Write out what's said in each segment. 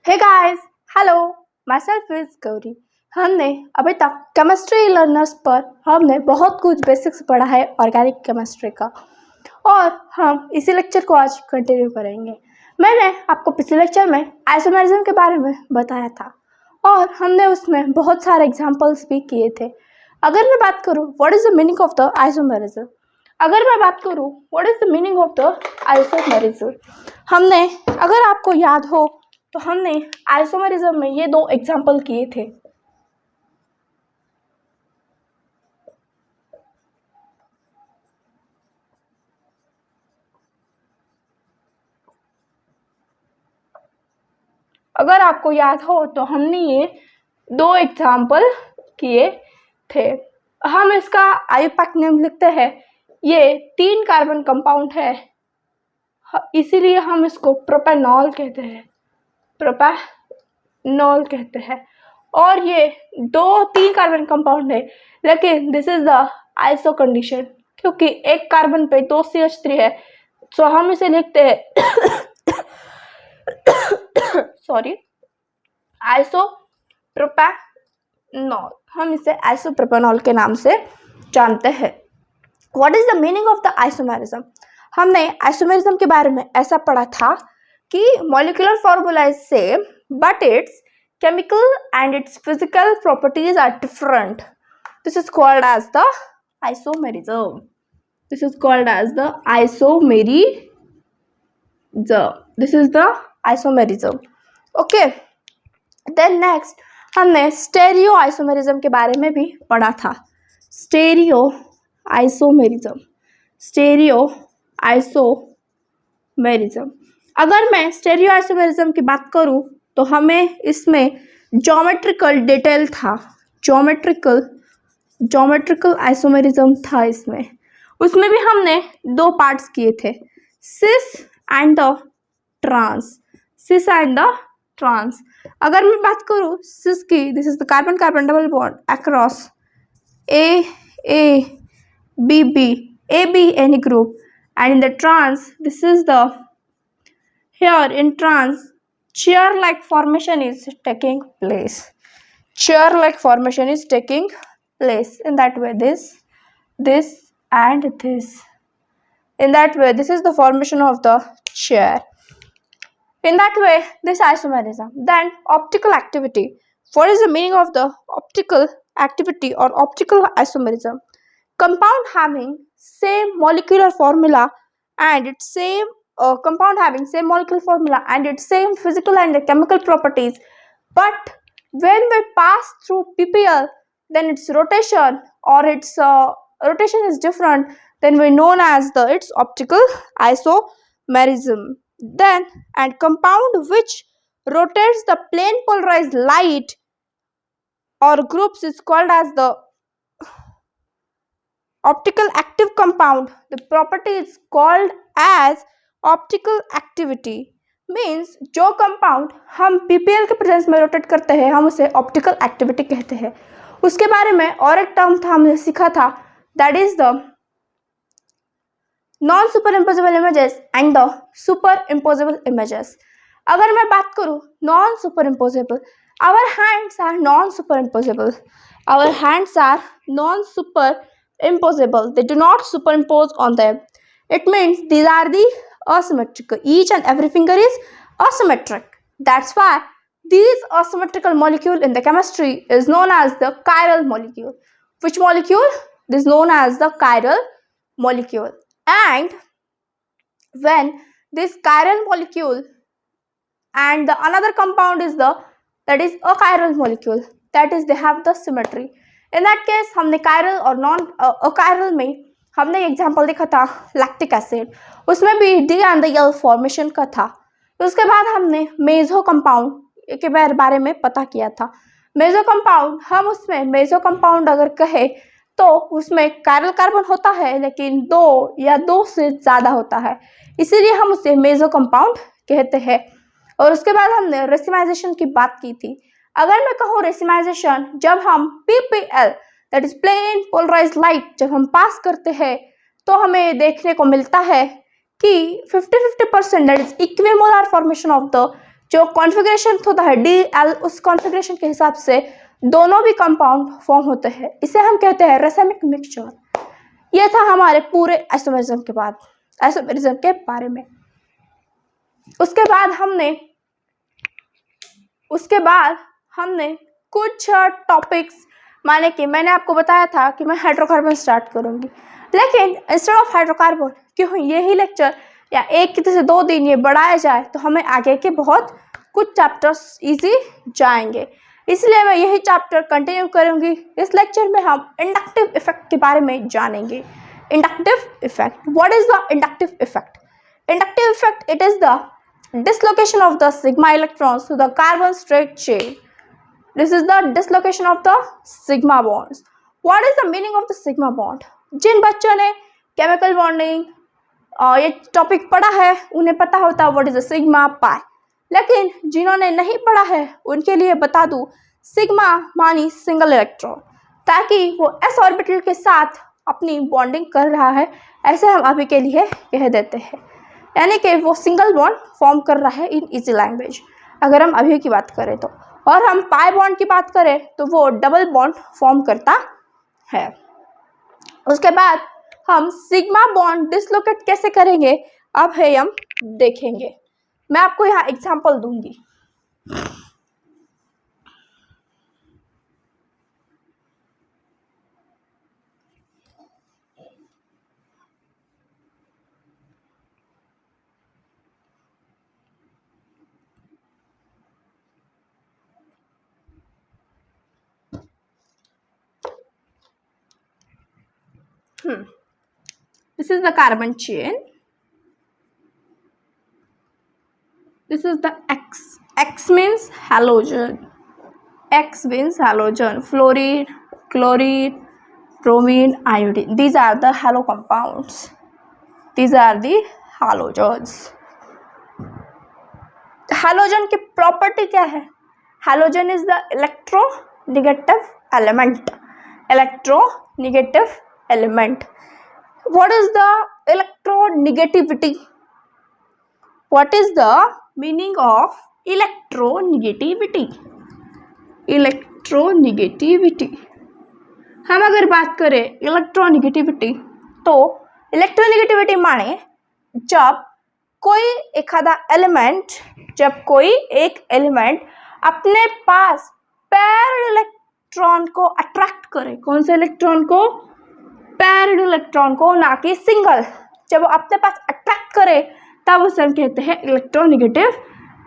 Hey guys, hello, myself is Gauri. हमने अभी तक केमिस्ट्री लर्नर्स पर हमने बहुत कुछ बेसिक्स पढ़ा है ऑर्गेनिक केमिस्ट्री का, और हम इसी लेक्चर को आज कंटिन्यू करेंगे। मैंने आपको पिछले लेक्चर में आइसोमेरिज्म के बारे में बताया था और हमने उसमें बहुत सारे एग्जांपल्स भी किए थे। अगर मैं बात करूँ what is the meaning of the isomerism, हमने, अगर आपको याद हो तो हमने आइसोमेरिज्म में ये दो एग्जाम्पल किए थे। अगर आपको याद हो तो हमने ये दो एग्जाम्पल किए थे। हम इसका आयुपाक नेम लिखते हैं। ये 3 कार्बन कंपाउंड है, इसीलिए हम इसको प्रोपेनॉल कहते हैं। और ये 2-3 कार्बन कंपाउंड है, लेकिन this is the iso condition, क्योंकि एक कार्बन पे 2 CH3 है, सो हम इसे लिखते हैं सॉरी, आइसोप्रोपेनॉल। हम इसे आइसोप्रोपेनॉल के नाम से जानते हैं। What is the meaning of the isomerism? हमने आइसोमेरिज्म के बारे में ऐसा पढ़ा था कि molecular formula is same but it's chemical and its physical properties are different. This is called as the isomerism. Okay. Then next हमने स्टेरियो आइसोमेरिज्म के बारे में भी पढ़ा था। Stereo isomerism. अगर मैं स्टेरियो आइसोमेरिज्म की बात करूं तो हमें इसमें ज्योमेट्रिकल डिटेल था, ज्योमेट्रिकल आइसोमेरिज्म था उसमें भी हमने 2 पार्ट्स किए थे, सिस एंड द ट्रांस। अगर मैं बात करूं सिस की, this is the carbon carbon double bond across AB any group, and in the trans this is the, here in trans chair-like formation is taking place. In that way this and this. In that way this is the formation of the chair. In that way this isomerism. Then optical activity. What is the meaning of the optical activity or optical isomerism? Compound having same molecular formula and its same physical and chemical properties, but when we pass through PPL, then its rotation is different, then we known as its optical isomerism. Then and compound which rotates the plane polarized light or groups is called as the optical active compound. The property is called as optical activity. Means जो compound हम PPL के presence में rotate करते हैं हम उसे optical activity कहते हैं। उसके बारे में और एक टर्म था, हमने सीखा था, that is the non superimposable images and the superimposable images. अगर मैं बात करूँ non superimposable, our hands are non superimposable, they do not superimpose on them. It means these are the asymmetrical. Each and every finger is asymmetric. That's why this asymmetrical molecule in the chemistry is known as the chiral molecule. Which molecule? This is known as the chiral molecule. And when this chiral molecule and the another compound is that is a chiral molecule, that is they have the symmetry. In that case हमने chiral और non achiral में हमने example देखा था lactic acid, उसमें भी D and the L formation का था। उसके बाद हमने मेजो कंपाउंड के बारे में पता किया था। मेजो कंपाउंड, हम उसमें मेजो कंपाउंड अगर कहे तो उसमें कायरल कार्बन होता है, लेकिन 2 या 2 से ज़्यादा होता है, इसीलिए हम उसे मेजो कंपाउंड कहते हैं। और उसके बाद हमने रेसिमाइजेशन की बात की थी। अगर मैं कहूँ रेसिमाइजेशन, जब हम PPL that is plane polarised light जब हम पास करते हैं तो हमें देखने को मिलता है कि 50-50% that is equimolar formation of the जो कॉन्फ़िगरेशन होता है DL, उस कॉन्फ़िगरेशन के हिसाब से दोनों भी कंपाउंड फॉर्म होते हैं, इसे हम कहते हैं रासायनिक मिक्सचर। यह था हमारे पूरे आइसोमेरिज्म के बारे में। उसके बाद हमने कुछ टॉपिक्स, माने कि मैंने आपको बताया था कि मैं हाइड्रोकार्बन स्टार्ट करूंगी, लेकिन इंस्टेड ऑफ हाइड्रोकार्बन क्यों यही लेक्चर या एक से 2 दिन ये बढ़ाया जाए तो हमें आगे के बहुत कुछ चैप्टर्स इजी जाएंगे, इसलिए मैं यही चैप्टर कंटिन्यू करूंगी। इस लेक्चर में हम इंडक्टिव इफेक्ट के बारे में जानेंगे। Inductive effect, what is the inductive effect? Inductive effect, it is the dislocation of the sigma electrons to the carbon straight chain. This is the dislocation of the sigma bonds. What is the meaning of the sigma bond? जिन बच्चों ने chemical bonding ये topic पढ़ा है उन्हें पता होता है what is the sigma pi, लेकिन जिन्होंने नहीं पढ़ा है उनके लिए बता दूं, सिग्मा मानी सिंगल इलेक्ट्रॉन, ताकि वो s ऑर्बिटल के साथ अपनी बॉन्डिंग कर रहा है, ऐसे हम अभी के लिए कह देते हैं, यानी कि वो सिंगल बॉन्ड फॉर्म कर रहा है इन इजी लैंग्वेज अगर हम अभी की बात करें तो। और हम पाई बॉन्ड की बात करें तो वो डबल बॉन्ड फॉर्म करता है। उसके बाद हम सिग्मा बॉन्ड डिसलोकेट कैसे करेंगे अब है हम देखेंगे। मैं आपको यहाँ एग्जांपल दूंगी। This is the carbon chain. This is the X. X means halogen. X means halogen. Fluorine, chlorine, bromine, iodine. These are the halo compounds. These are the halogens. Halogen की प्रॉपर्टी क्या है? Halogen is the electronegative element. Electronegative element. What is the electronegativity? What is the meaning of electronegativity? Electronegativity, हम अगर बात करें electronegativity तो electronegativity माने जब कोई एक एलिमेंट अपने पास पैर्ड इलेक्ट्रॉन को अट्रैक्ट करे। कौन से इलेक्ट्रॉन को? पैर्ड इलेक्ट्रॉन को, ना कि सिंगल। जब वो अपने पास अट्रैक्ट करे तब उसे हम कहते हैं इलेक्ट्रोनेगेटिव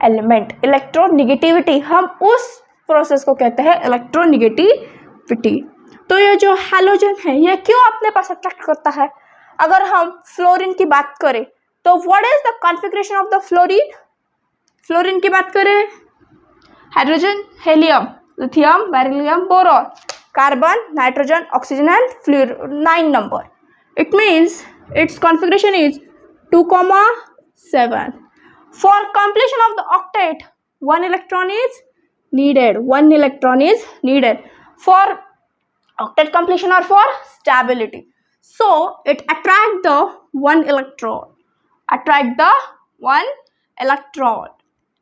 एलिमेंट। इलेक्ट्रोनेगेटिविटी, हम उस प्रोसेस को कहते हैं इलेक्ट्रोनेगेटिविटी। तो ये जो हैलोजन है ये क्यों अपने पास अट्रैक्ट करता है? अगर हम फ्लोरीन की बात करें तो what is the configuration of the fluorine? Fluorine की बात करें, hydrogen, helium, lithium, beryllium, boron, carbon, nitrogen, oxygen and fluorine, 9 number. It means its configuration is 2,7. For completion of the octet, 1 electron is needed. 1 electron is needed for octet completion or for stability. So it attract the 1 electron.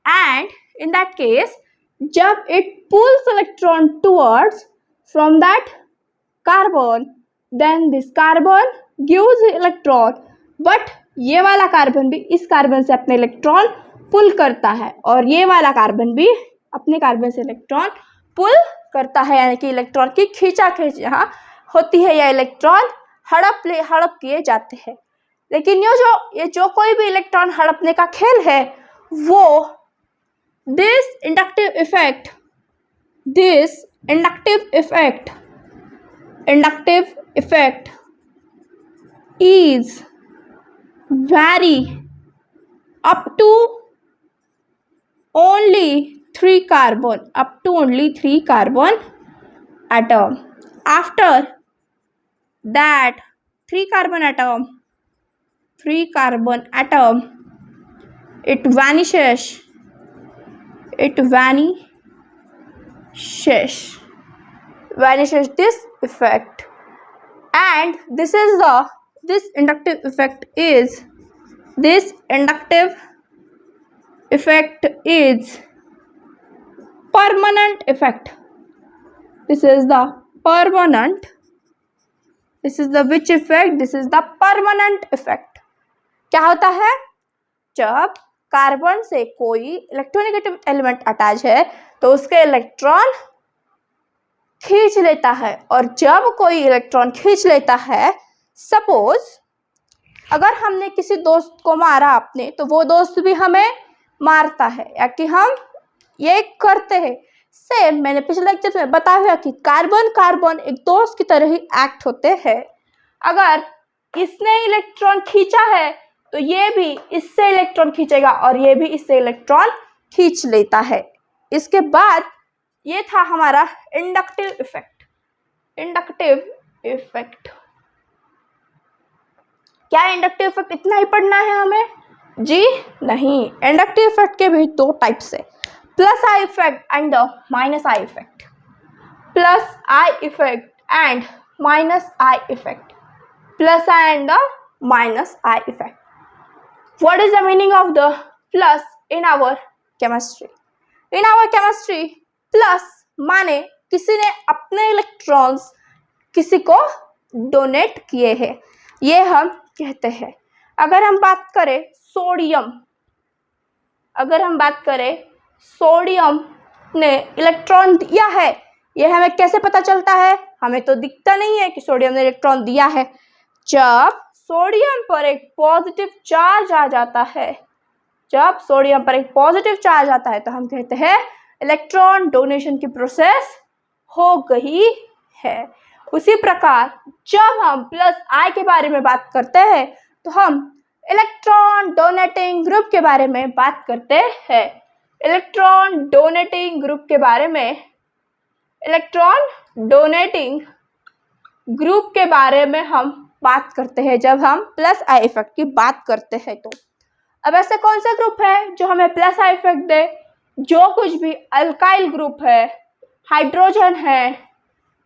And in that case, जब it pulls electron towards from that carbon, then this carbon gives electron, but ये वाला carbon भी इस carbon से अपने electron पुल करता है और ये वाला कार्बन भी अपने कार्बन से इलेक्ट्रॉन पुल करता है, यानी कि इलेक्ट्रॉन की खींचाखींच यहाँ होती है या इलेक्ट्रॉन हड़प किए जाते हैं। लेकिन ये जो कोई भी इलेक्ट्रॉन हड़पने का खेल है वो this inductive effect is vary up to only 3 carbon atom. After that 3 carbon atom it vanishes this effect, and this inductive effect is permanent effect. This is the permanent. This is the which effect? This is the permanent effect. क्या होता है? जब carbon से कोई electronegative element attach है तो उसके electron खींच लेता है, और जब कोई इलेक्ट्रॉन खींच लेता है, सपोज अगर हमने किसी दोस्त को मारा अपने, तो वो दोस्त भी हमें मारता है, या कि हम ये करते हैं। सेम मैंने पिछले लेक्चर में बताया हुआ कि कार्बन कार्बन एक दोस्त की तरह ही एक्ट होते हैं। अगर इसने इलेक्ट्रॉन खींचा है तो ये भी इससे इलेक्ट्रॉन खींचेगा, और ये भी इससे इलेक्ट्रॉन खींच लेता है। इसके बाद ये था हमारा इंडक्टिव इफेक्ट। इंडक्टिव इफेक्ट क्या? इंडक्टिव इफेक्ट इतना ही पढ़ना है हमें? जी नहीं, इंडक्टिव इफेक्ट के भी दो टाइप्स है, plus I effect and the minus I effect. Plus I effect and minus I effect. Plus I and the minus I effect. What is the meaning of the plus in our chemistry? In our chemistry, plus माने किसी ने अपने electrons किसी को donate किए हैं, ये हम कहते हैं। अगर हम बात करें सोडियम, अगर हम बात करें सोडियम ने इलेक्ट्रॉन दिया है, ये हमें कैसे पता चलता है? हमें तो दिखता नहीं है कि सोडियम ने इलेक्ट्रॉन दिया है। जब सोडियम पर एक पॉजिटिव चार्ज आ जाता है, जब सोडियम पर एक पॉजिटिव चार्ज आता है, तो हम कहते हैं इलेक्ट्रॉन डोनेशन की प्रोसेस हो गई है। उसी प्रकार जब हम प्लस आई के बारे में बात करते हैं तो हम इलेक्ट्रॉन डोनेटिंग ग्रुप के बारे में बात करते हैं। इलेक्ट्रॉन डोनेटिंग ग्रुप के बारे में, इलेक्ट्रॉन डोनेटिंग ग्रुप के बारे में हम बात करते हैं जब हम प्लस आई इफेक्ट की बात करते हैं। तो अब ऐसे कौन सा ग्रुप है जो हमें प्लस आई इफेक्ट दे? जो कुछ भी अल्काइल ग्रुप है, हाइड्रोजन है,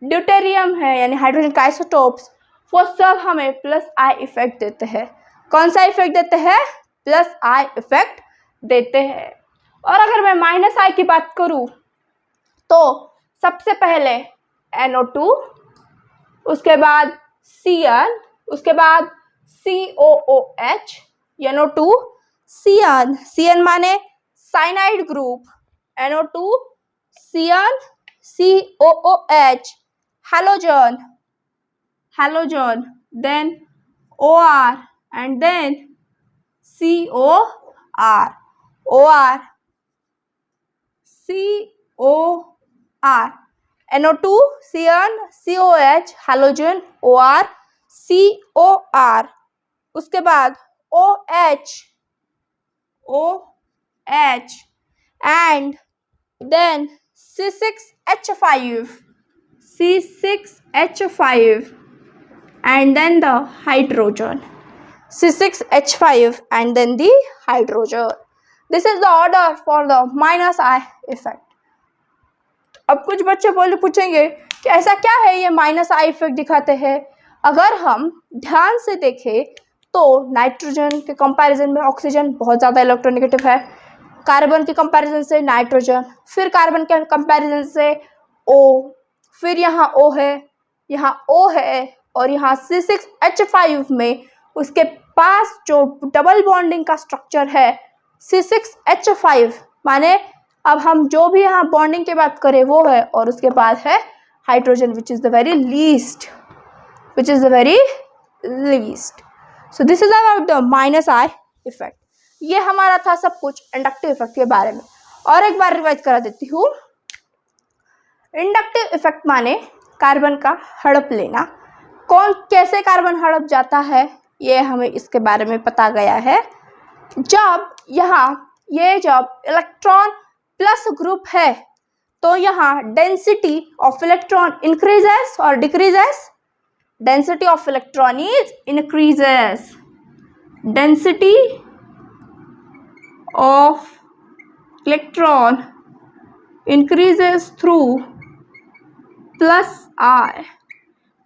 ड्यूटेरियम है यानी हाइड्रोजन का आइसोटोप्स, वो सब हमें प्लस आई इफेक्ट देते हैं। कौन सा इफेक्ट देते हैं? प्लस आई इफेक्ट देते हैं। और अगर मैं माइनस आई की बात करूं तो सबसे पहले NO2, उसके बाद Cn, उसके बाद COOH, NO2 Cn, Cn माने cyanide group, NO2 Cn COOH, halogen, halogen, then OR and then COR, OR, COR, NO2 Cn COH, halogen, OR, COR, उसके बाद OH, OH and then C6H5, C6H5 and then the hydrogen, C6H5 and then the hydrogen. This is the order for the minus I effect. अब कुछ बच्चे पूछेंगे कि ऐसा क्या है ये माइनस आई इफेक्ट दिखाते हैं? अगर हम ध्यान से देखें तो नाइट्रोजन के कंपैरिजन में ऑक्सीजन बहुत ज़्यादा इलेक्ट्रोनेगेटिव है, कार्बन के कंपैरिजन से नाइट्रोजन, फिर कार्बन के कंपैरिजन से O, फिर यहाँ O है, यहाँ O है, और यहाँ C6H5 में उसके पास जो डबल बॉन्डिंग का स्ट्रक्चर है C6H5, माने अब हम जो भी यहाँ बॉन्डिंग की बात करें वो है, और उसके बाद है hydrogen which is the very least, which is the very least. So this is about the minus I effect. ये हमारा था सब कुछ इंडक्टिव इफेक्ट के बारे में। और एक बार रिवाइज करा देती हूँ। इंडक्टिव इफेक्ट माने कार्बन का हड़प लेना। कौन कैसे कार्बन हड़प जाता है ये हमें इसके बारे में पता गया है। जब यहाँ ये जब इलेक्ट्रॉन प्लस ग्रुप है तो यहाँ डेंसिटी ऑफ इलेक्ट्रॉन इंक्रीजेस और decreases. Density of electron is increases. Density of electron increases through plus I.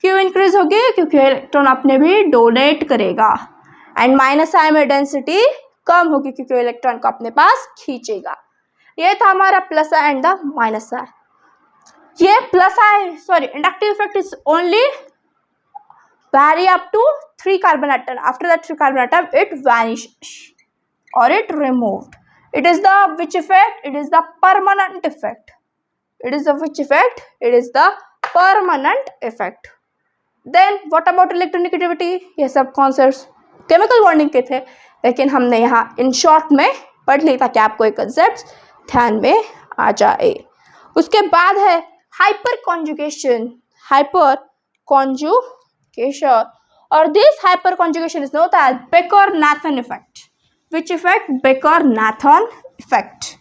क्यों इंक्रीज होगी? क्योंकि इलेक्ट्रॉन अपने भी डोनेट करेगा। एंड माइनस आई में डेंसिटी कम होगी क्योंकि वो इलेक्ट्रॉन को अपने पास खींचेगा। ये था हमारा plus I and the minus I. ये plus I sorry inductive effect is only vary up to 3 carbon atom. After that 3 carbon atom it vanishes or it removed. It is the which effect? It is the permanent effect. It is the which effect? It is the permanent effect. Then what about electronegativity? ये सब concepts chemical bonding के थे, लेकिन हमने यहाँ in short में पढ़ ली ताकि आपको ये concepts ध्यान में आ जाए। उसके बाद है hyper conjugation. Hyper conjugation, or this hyper conjugation is known as Becker-Nathan effect. Which effect? Becker-Nathan effect.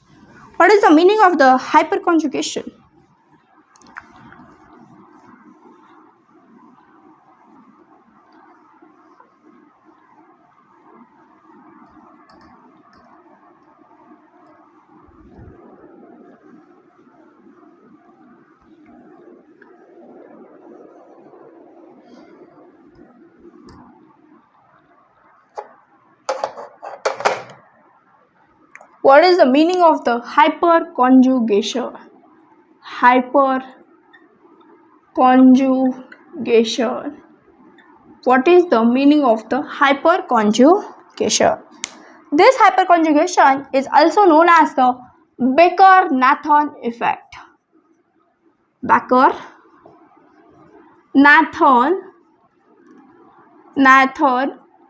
What is the meaning of the hyper conjugation? What is the meaning of the hyperconjugation? Hyperconjugation. What is the meaning of the hyperconjugation? This hyperconjugation is also known as the Becker-Nathan effect. Becker-Nathan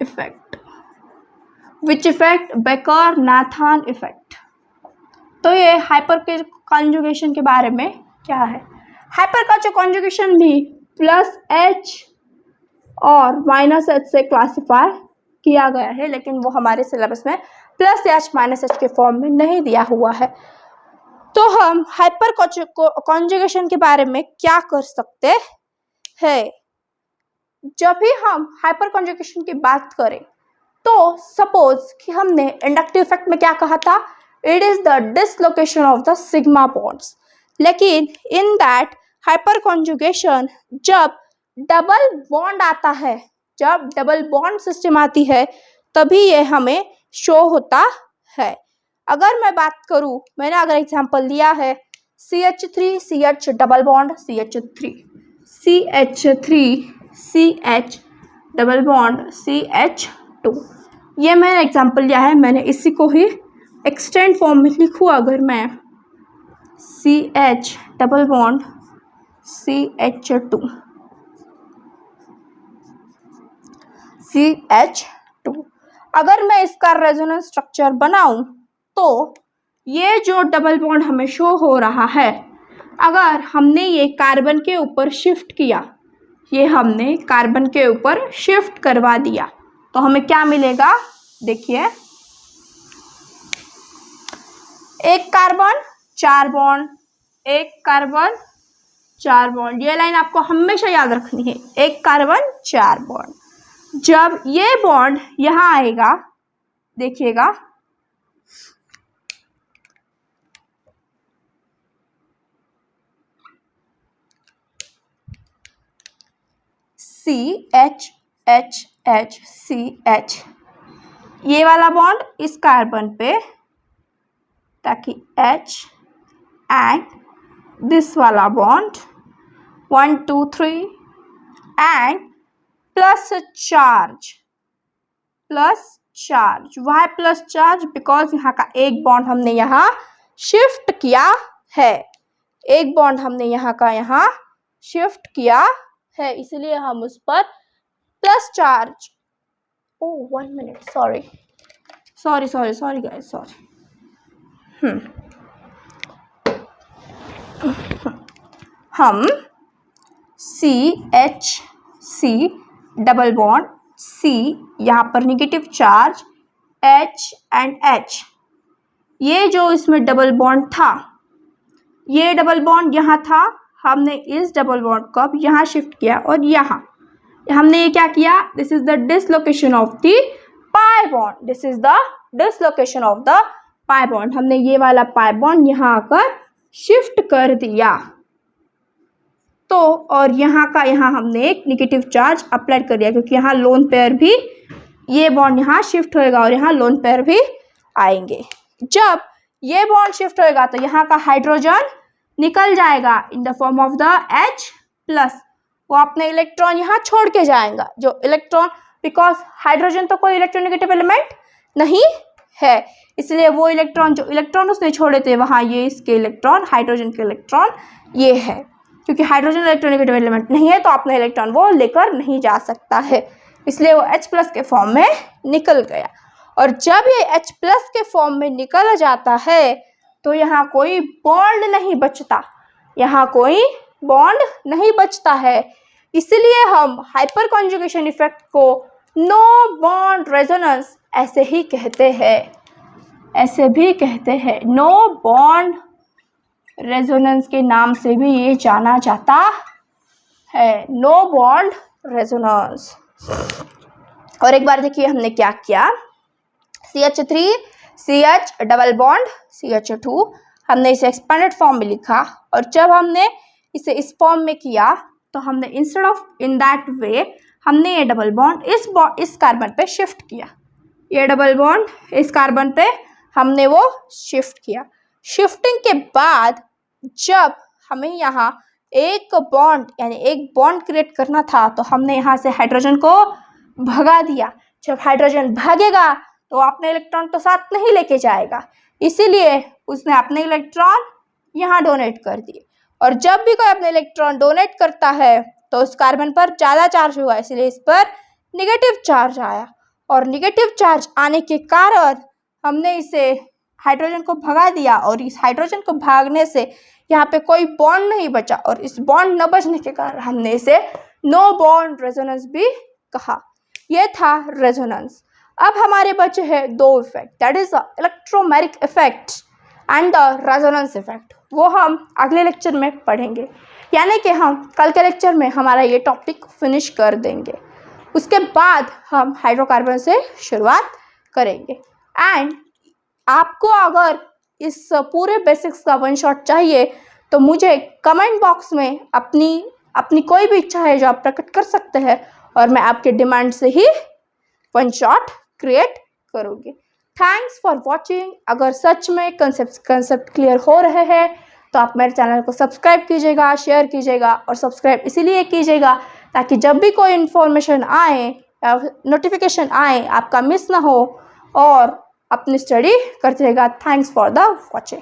effect. Which effect? Becker-Nathan effect. तो ये hyper के conjugation के बारे में क्या है? Hyper का जो कॉन्जुगेशन भी प्लस एच और माइनस एच से क्लासिफाई किया गया है, लेकिन वो हमारे सिलेबस में प्लस एच माइनस एच के फॉर्म में नहीं दिया हुआ है। तो हम हाइपर कॉन्जुगेशन के बारे में क्या कर सकते हैं? जब भी हम हाइपर कॉन्जुगेशन की बात करें तो सपोज कि हमने इंडक्टिव इफेक्ट में क्या कहा था? It is the dislocation of the sigma bonds. लेकिन इन दैट हाइपर कॉन्जुगेशन जब डबल बॉन्ड आता है, जब डबल बॉन्ड सिस्टम आती है, तभी ये हमें शो होता है। अगर मैं बात करूं, मैंने अगर एग्जांपल लिया है CH3 CH double bond CH3 CH double bond CH2, ये मैंने एग्जांपल लिया है। मैंने इसी को ही एक्सटेंड फॉर्म में लिखूँ, अगर मैं CH डबल बॉन्ड CH2 अगर मैं इसका रेजोनेंस स्ट्रक्चर बनाऊं तो ये जो डबल बॉन्ड हमें शो हो रहा है, अगर हमने ये कार्बन के ऊपर शिफ्ट किया, ये हमने कार्बन के ऊपर शिफ्ट करवा दिया, तो हमें क्या मिलेगा? देखिए, एक कार्बन 4 बॉन्ड, एक कार्बन 4 बॉन्ड। ये लाइन आपको हमेशा याद रखनी है, एक कार्बन 4 बॉन्ड। जब ये बॉन्ड यहाँ आएगा, देखिएगा, CH ये वाला बॉन्ड इस कार्बन पे, ताकि H एंड दिस वाला bond 1 2 3 and plus charge, Y plus charge, because यहाँ का एक बॉन्ड हमने यहाँ शिफ्ट किया है, एक बॉन्ड हमने यहाँ का यहाँ शिफ्ट किया है, इसलिए हम उस पर प्लस चार्ज। ओह 1 मिनट, सॉरी गाइस, सॉरी। हम CH डबल बॉन्ड C, यहाँ पर negative charge H and H, ये जो इसमें डबल बॉन्ड था, ये डबल बॉन्ड यहाँ था, हमने इस डबल बॉन्ड को अब यहाँ शिफ्ट किया और यहाँ हमने ये क्या किया? This is the dislocation of the pi bond, this is the dislocation of the pi bond. हमने ये वाला पाई बॉन्ड यहाँ आकर शिफ्ट कर दिया, तो और यहाँ का यहाँ हमने एक निगेटिव चार्ज अप्लाई कर दिया, क्योंकि यहाँ लोन पेयर भी, ये बॉन्ड यहाँ शिफ्ट होएगा और यहाँ लोन पेयर भी आएंगे। जब ये बॉन्ड शिफ्ट होएगा तो यहाँ का हाइड्रोजन निकल जाएगा in the form of the H+। वो अपने इलेक्ट्रॉन यहाँ छोड़ के जाएगा, जो इलेक्ट्रॉन, बिकॉज हाइड्रोजन तो कोई इलेक्ट्रोनेगेटिव एलिमेंट नहीं है, इसलिए वो इलेक्ट्रॉन, जो इलेक्ट्रॉन उसने छोड़े थे वहाँ, ये इसके इलेक्ट्रॉन, हाइड्रोजन के इलेक्ट्रॉन ये है। क्योंकि हाइड्रोजन इलेक्ट्रोनेगेटिव एलिमेंट नहीं है तो अपना इलेक्ट्रॉन वो लेकर नहीं जा सकता है, इसलिए वो H+ के फॉर्म में निकल गया। और जब ये H+ के फॉर्म में निकल जाता है तो यहाँ कोई बॉन्ड नहीं बचता, यहाँ कोई बॉन्ड नहीं बचता है। इसलिए हम हाइपर कॉन्जुगेशन इफेक्ट को नो बॉन्ड रेजोनेंस ऐसे ही कहते हैं, ऐसे भी कहते हैं। नो बॉन्ड रेजोनेंस के नाम से भी ये जाना जाता है, नो बॉन्ड रेजोनेंस। और एक बार देखिए हमने क्या किया, CH3 CH double bond CH2, हमने इसे एक्सपेंडेड फॉर्म में लिखा। और जब हमने इसे इस फॉर्म में किया तो हमने instead of in that way हमने ये डबल बॉन्ड इस कार्बन पे शिफ्ट किया, ये डबल बॉन्ड इस कार्बन पे हमने वो शिफ्ट किया। शिफ्टिंग के बाद जब हमें यहाँ एक बॉन्ड यानी एक बॉन्ड क्रिएट करना था तो हमने यहाँ से हाइड्रोजन को भगा दिया। जब हाइड्रोजन भागेगा तो अपने इलेक्ट्रॉन तो साथ नहीं लेके जाएगा, इसीलिए उसने अपने इलेक्ट्रॉन यहाँ डोनेट कर दिए। और जब भी कोई अपने इलेक्ट्रॉन डोनेट करता है तो उस कार्बन पर ज़्यादा चार्ज हुआ, इसलिए इस पर निगेटिव चार्ज आया। और निगेटिव चार्ज आने के कारण हमने इसे हाइड्रोजन को भगा दिया, और इस हाइड्रोजन को भागने से यहाँ पे कोई बॉन्ड नहीं बचा, और इस बॉन्ड न बचने के कारण हमने इसे नो बॉन्ड रेजोनेंस भी कहा। यह था रेजोनेंस। अब हमारे बचे हैं दो effect, that is the electromeric effect and the resonance effect. वो हम अगले लेक्चर में पढ़ेंगे, यानी कि हम कल के लेक्चर में हमारा ये टॉपिक फिनिश कर देंगे। उसके बाद हम हाइड्रोकार्बन से शुरुआत करेंगे। एंड आपको अगर इस पूरे बेसिक्स का वन शॉट चाहिए तो मुझे कमेंट बॉक्स में अपनी कोई भी इच्छा है जो आप प्रकट कर सकते हैं, और मैं आपके डिमांड से ही वन शॉट क्रिएट करूँगी। Thanks for watching. अगर सच में कंसेप्ट क्लियर हो रहे हैं तो आप मेरे चैनल को सब्सक्राइब कीजिएगा, शेयर कीजिएगा, और सब्सक्राइब इसीलिए कीजिएगा ताकि जब भी कोई इन्फॉर्मेशन आए या नोटिफिकेशन आए आपका मिस ना हो, और अपनी स्टडी करते रहेगा। Thanks for the watching.